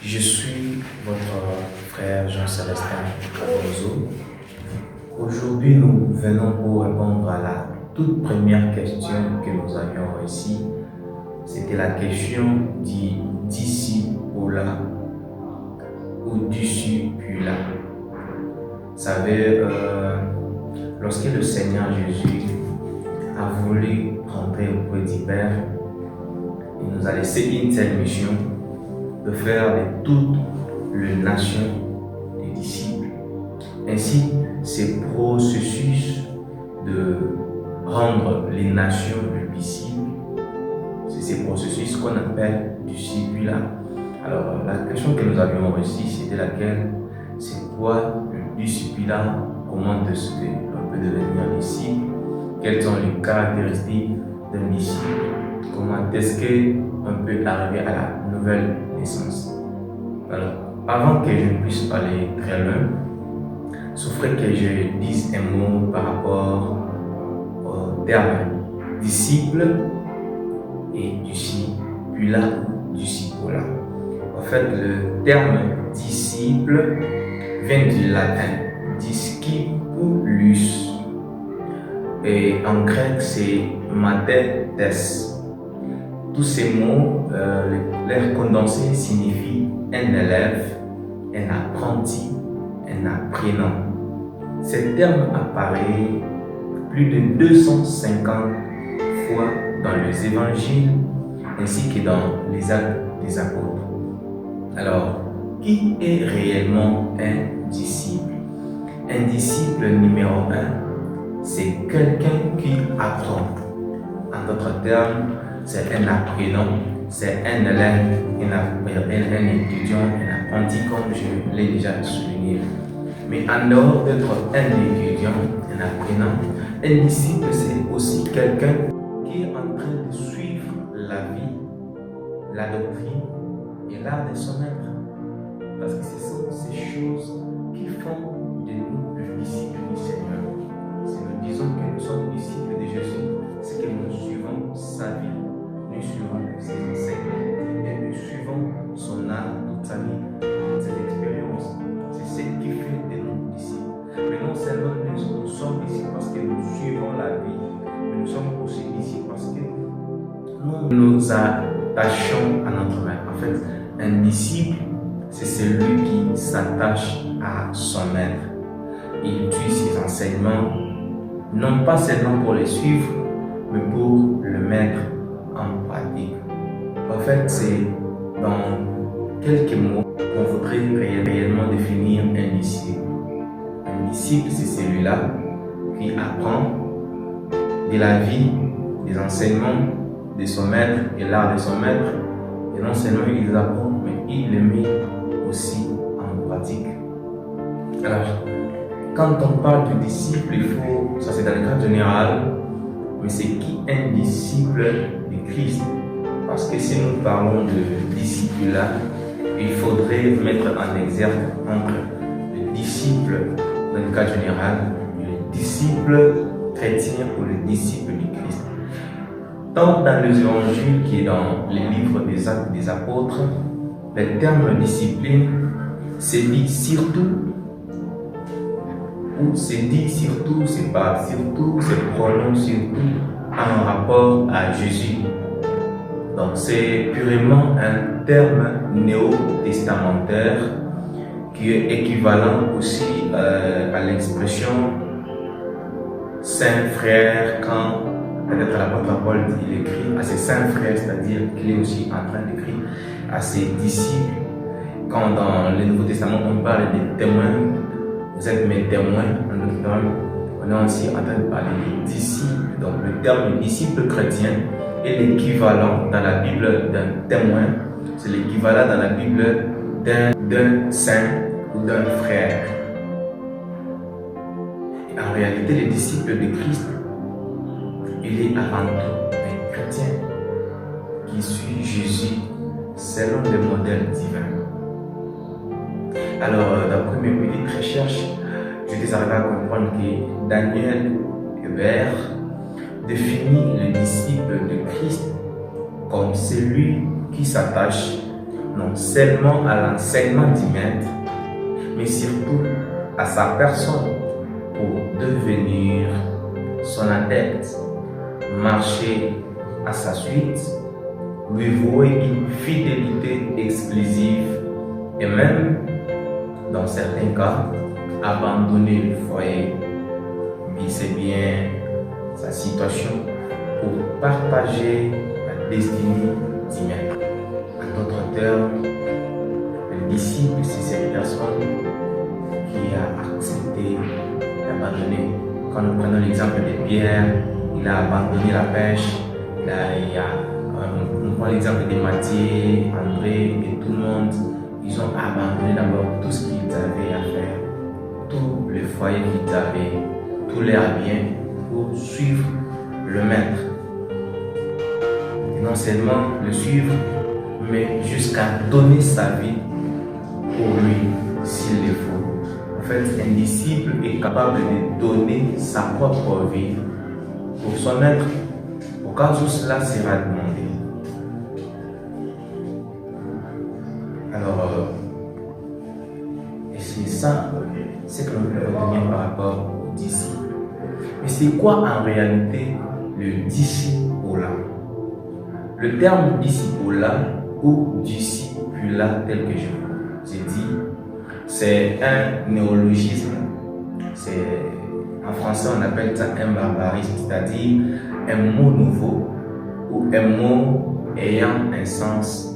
Je suis votre frère Jean-Célestin Roseau. Aujourd'hui, nous venons pour répondre à la toute première question que nous avions reçue. C'était la question du discipulat ou discipula. Vous savez, lorsque le Seigneur Jésus a voulu rentrer auprès du Père, il nous a laissé une telle mission de faire de toutes les nations des disciples. Ainsi, ce processus de rendre les nations des disciples, c'est ce processus qu'on appelle discipulat. Alors, la question que nous avions reçue, c'était laquelle? C'est quoi le discipulat? Comment est-ce qu'on peut devenir disciple? Quelles sont les caractéristiques d'un disciple? Comment est-ce qu'on peut arriver à la nouvelle naissance? Alors, avant que je ne puisse aller très loin, il faudrait que je dise un mot par rapport au terme disciple et discipulat ou discipulat. En fait, le terme disciple vient du latin discipulus et en grec c'est mathetes. Tous ces mots, leur condensé signifie un élève, un apprenti, un apprenant. Ce terme apparaît plus de 250 fois dans les évangiles ainsi que dans les actes des apôtres. Alors, qui est réellement un disciple? Un disciple numéro 1, c'est quelqu'un qui apprend. En d'autres termes, c'est un apprenant, c'est un élève, un étudiant, un apprenti, comme je l'ai déjà souligné. Mais en dehors d'être un étudiant, un apprenant, un disciple, c'est aussi quelqu'un qui est en train de suivre la vie, la doctrine et l'art de son maître. Parce que ce sont ces choses qui font de nous les disciples du Seigneur. Si nous disons que nous sommes disciples de Jésus, c'est que nous suivons sa vie, nous suivons ses enseignements et nous suivons son art, toute sa vie, ses expériences. C'est ce qui fait de nous disciples. Mais non seulement nous sommes disciples parce que nous suivons la vie, mais nous sommes aussi disciples parce que nous nous attachons à notre maître. En fait, un disciple, c'est celui qui s'attache à son maître. Il suit ses enseignements, non pas seulement pour les suivre, mais pour le mettre en pratique. En fait, c'est dans quelques mots qu'on voudrait réellement définir un disciple. Un disciple, c'est celui-là qui apprend de la vie, des enseignements de son maître et l'art de son maître. Et non seulement il les apprend, mais il les met aussi en pratique. Alors, quand on parle du disciple, ça c'est dans le cadre général, mais c'est qui un disciple de Christ? Parce que si nous parlons de discipulat, il faudrait mettre en exergue entre le disciple dans le cadre général et le disciple chrétien ou le disciple du Christ. Tant dans les évangiles que dans les livres des actes des apôtres, le terme discipline c'est dit surtout, ou c'est dit surtout, c'est pas surtout, c'est prononcé surtout en rapport à Jésus. Donc c'est purement un terme néo-testamentaire qui est équivalent aussi à l'expression saint frère quand peut-être l'apôtre Paul il écrit à ses saints frères, c'est-à-dire qu'il est aussi en train d'écrire à ses disciples. Quand dans le Nouveau Testament on parle des témoins, vous êtes mes témoins, on est aussi en train de parler des disciples. Donc le terme disciple chrétien est l'équivalent dans la Bible d'un témoin, c'est l'équivalent dans la Bible d'un saint ou d'un frère. Et en réalité, le disciple de Christ, il est avant tout un chrétien qui suit Jésus selon le modèle divin. Alors, d'après mes petites recherches, j'étais arrivé à comprendre que Daniel Hébert définit le disciple de Christ comme celui qui s'attache non seulement à l'enseignement du maître, mais surtout à sa personne pour devenir son adepte, marcher à sa suite, lui vouer une fidélité exclusive et même, dans certains cas, abandonner le foyer, c'est bien sa situation pour partager la destinée du maître. En d'autres termes, le disciple, c'est cette personne qui a accepté d'abandonner. Quand nous prenons l'exemple de Pierre, il a abandonné la pêche. On prend l'exemple de Matthieu, André et tout le monde. Ils ont abandonné d'abord tout ce qu'ils avaient à faire, tout le foyer qu'ils avaient, tous leurs biens pour suivre le maître. Et non seulement le suivre, mais jusqu'à donner sa vie pour lui s'il le faut. En fait, un disciple est capable de donner sa propre vie pour son maître, au cas où cela sera demandé. Alors, et c'est ça, c'est que nous pouvons retenir par rapport au disciple. Mais c'est quoi en réalité le discipulat? Le terme discipulat ou discipulat tel que je vous ai dit, c'est un néologisme. En français, on appelle ça un barbarisme, c'est-à-dire un mot nouveau ou un mot ayant un sens